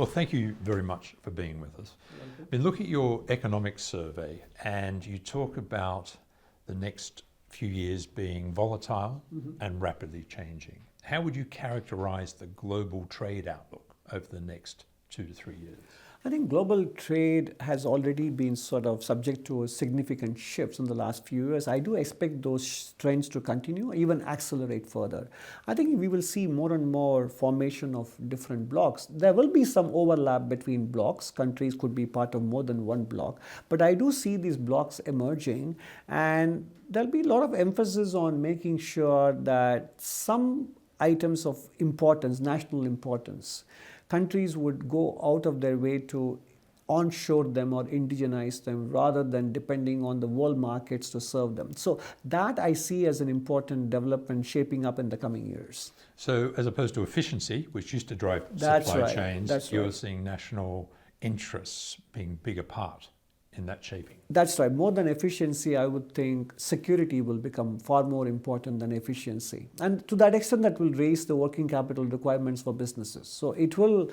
Well, thank you very much for being with us. I've been looking at your economic survey and you talk about the next few years being volatile and rapidly changing. How would you characterize the global trade outlook over the next 2 to 3 years? I think global trade has already been sort of subject to significant shifts in the last few years. I do expect those trends to continue, even accelerate further. I think we will see more and more formation of different blocs. There will be some overlap between blocs. Countries could be part of more than one bloc. But I do see these blocs emerging, and there'll be a lot of emphasis on making sure that some items of importance, national importance, countries would go out of their way to onshore them or indigenize them rather than depending on the world markets to serve them. So that I see as an important development shaping up in the coming years. So as opposed to efficiency, which used to drive supply chains, you're seeing national interests being a bigger part in that shaping. That's right. More than efficiency, I would think security will become far more important than efficiency. And to that extent, that will raise the working capital requirements for businesses. So it will,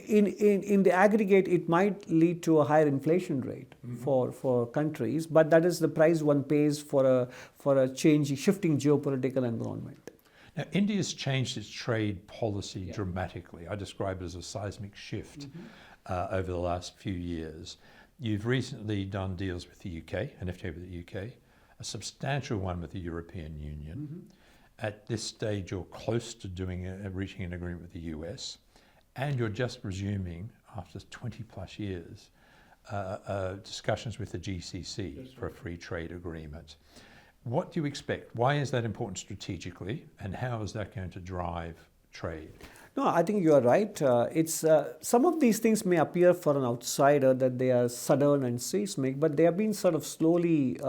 in the aggregate, it might lead to a higher inflation rate for countries, but that is the price one pays for a shifting geopolitical environment. Now, India's changed its trade policy dramatically. I describe it as a seismic shift over the last few years. You've recently done deals with the UK, an FTA with the UK, a substantial one with the European Union. At this stage, you're close to reaching an agreement with the US, and you're just resuming, after 20 plus years, discussions with the GCC for a free trade agreement. What do you expect? Why is that important strategically, and how is that going to drive trade? No, I think you are right. Some of these things may appear for an outsider that they are sudden and seismic, but they have been sort of slowly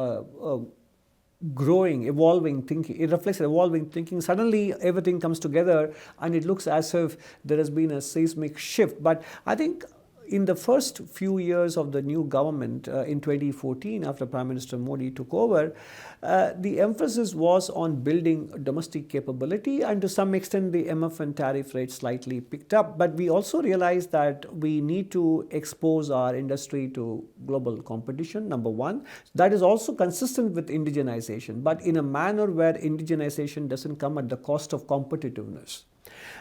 growing, evolving thinking. It reflects evolving thinking. Suddenly everything comes together and it looks as if there has been a seismic shift. But I think in the first few years of the new government in 2014, after Prime Minister Modi took over, the emphasis was on building domestic capability, and to some extent the MF and tariff rates slightly picked up. But we also realized that we need to expose our industry to global competition, number one. That is also consistent with indigenization, but in a manner where indigenization doesn't come at the cost of competitiveness.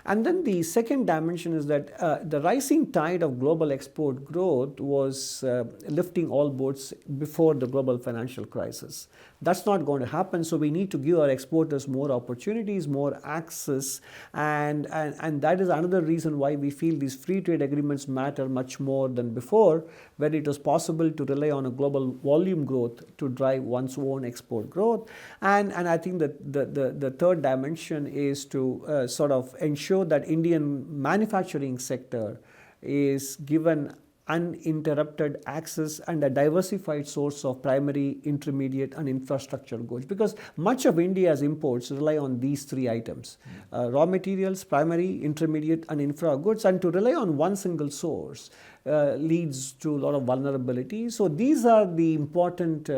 And then the second dimension is that the rising tide of global export growth was lifting all boats before the global financial crisis. That's not going to happen, so we need to give our exporters more opportunities, more access, and that is another reason why we feel these free trade agreements matter much more than before, where it was possible to rely on a global volume growth to drive one's own export growth. And I think that the third dimension is to sort of ensure that Indian manufacturing sector is given uninterrupted access and a diversified source of primary, intermediate and infrastructure goods, because much of India's imports rely on these three items: raw materials, primary, intermediate and infra goods, and to rely on one single source leads to a lot of vulnerability. So these are the important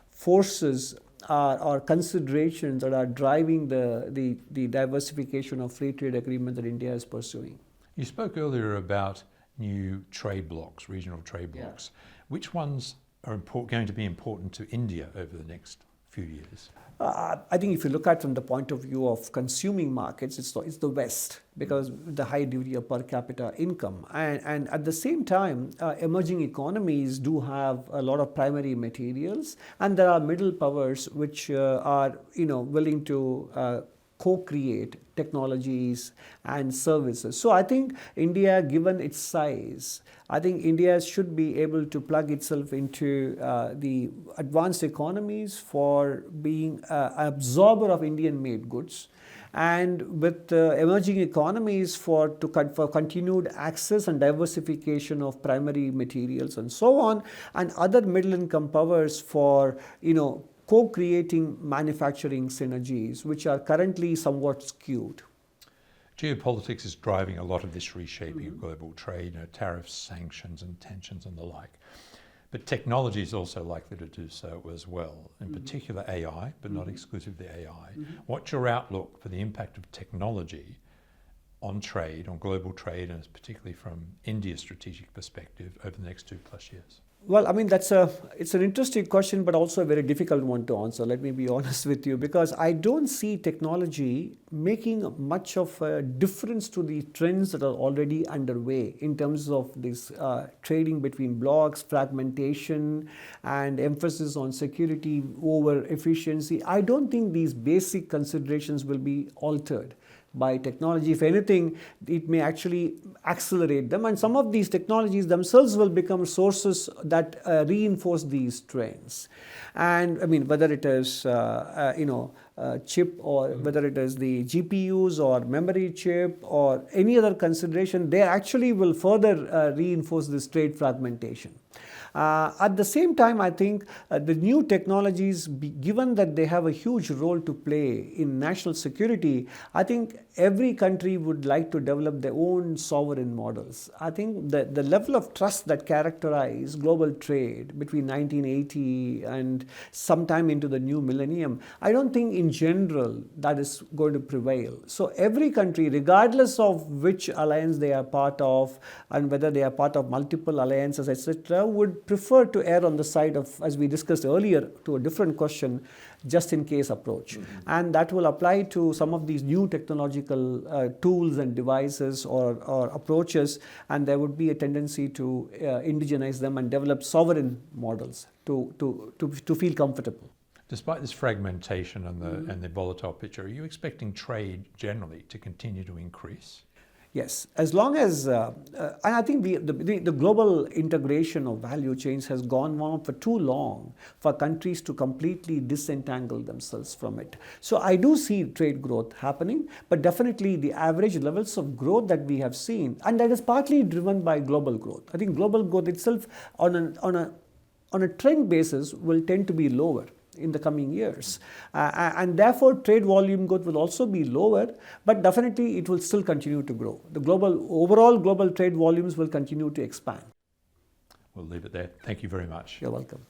forces or considerations that are driving the diversification of free trade agreement that India is pursuing. You spoke earlier about new trade blocs, regional trade blocs. Which ones are going to be important to India over the next few years? I think if you look at from the point of view of consuming markets, it's the West, because the high degree of per capita income. And at the same time, emerging economies do have a lot of primary materials, and there are middle powers which are willing to co-create technologies and services. So I think India, given its size, I think India should be able to plug itself into the advanced economies for being an absorber of Indian-made goods, and with emerging economies for continued access and diversification of primary materials and so on, and other middle-income powers for co-creating manufacturing synergies, which are currently somewhat skewed. Geopolitics is driving a lot of this reshaping of global trade, tariffs, sanctions and tensions and the like. But technology is also likely to do so as well, in particular AI, but not exclusively AI. What's your outlook for the impact of technology on trade, on global trade, and particularly from India's strategic perspective over the next 2+ years? Well, I mean, it's an interesting question, but also a very difficult one to answer. Let me be honest with you, because I don't see technology making much of a difference to the trends that are already underway in terms of this trading between blocks, fragmentation, and emphasis on security over efficiency. I don't think these basic considerations will be altered by technology. If anything, it may actually accelerate them, and some of these technologies themselves will become sources that reinforce these trends. And I mean, whether it is chip, or whether it is the GPUs or memory chip or any other consideration, they actually will further reinforce this trade fragmentation. At the same time, I think the new technologies, given that they have a huge role to play in national security, I think every country would like to develop their own sovereign models. I think the level of trust that characterized global trade between 1980 and sometime into the new millennium, I don't think in general that is going to prevail. So every country, regardless of which alliance they are part of and whether they are part of multiple alliances, etc., would prefer to err on the side of, as we discussed earlier, to a different question, just in case approach. And that will apply to some of these new technological tools and devices or approaches, and there would be a tendency to indigenize them and develop sovereign models to feel comfortable. Despite this fragmentation and the volatile picture, are you expecting trade generally to continue to increase? Yes, as long as, and I think the global integration of value chains has gone on for too long for countries to completely disentangle themselves from it. So I do see trade growth happening, but definitely the average levels of growth that we have seen, and that is partly driven by global growth. I think global growth itself on a trend basis will tend to be lower in the coming years, and therefore trade volume growth will also be lower, but definitely it will still continue to grow. The overall global trade volumes will continue to expand. We'll leave it there. Thank you very much. You're welcome.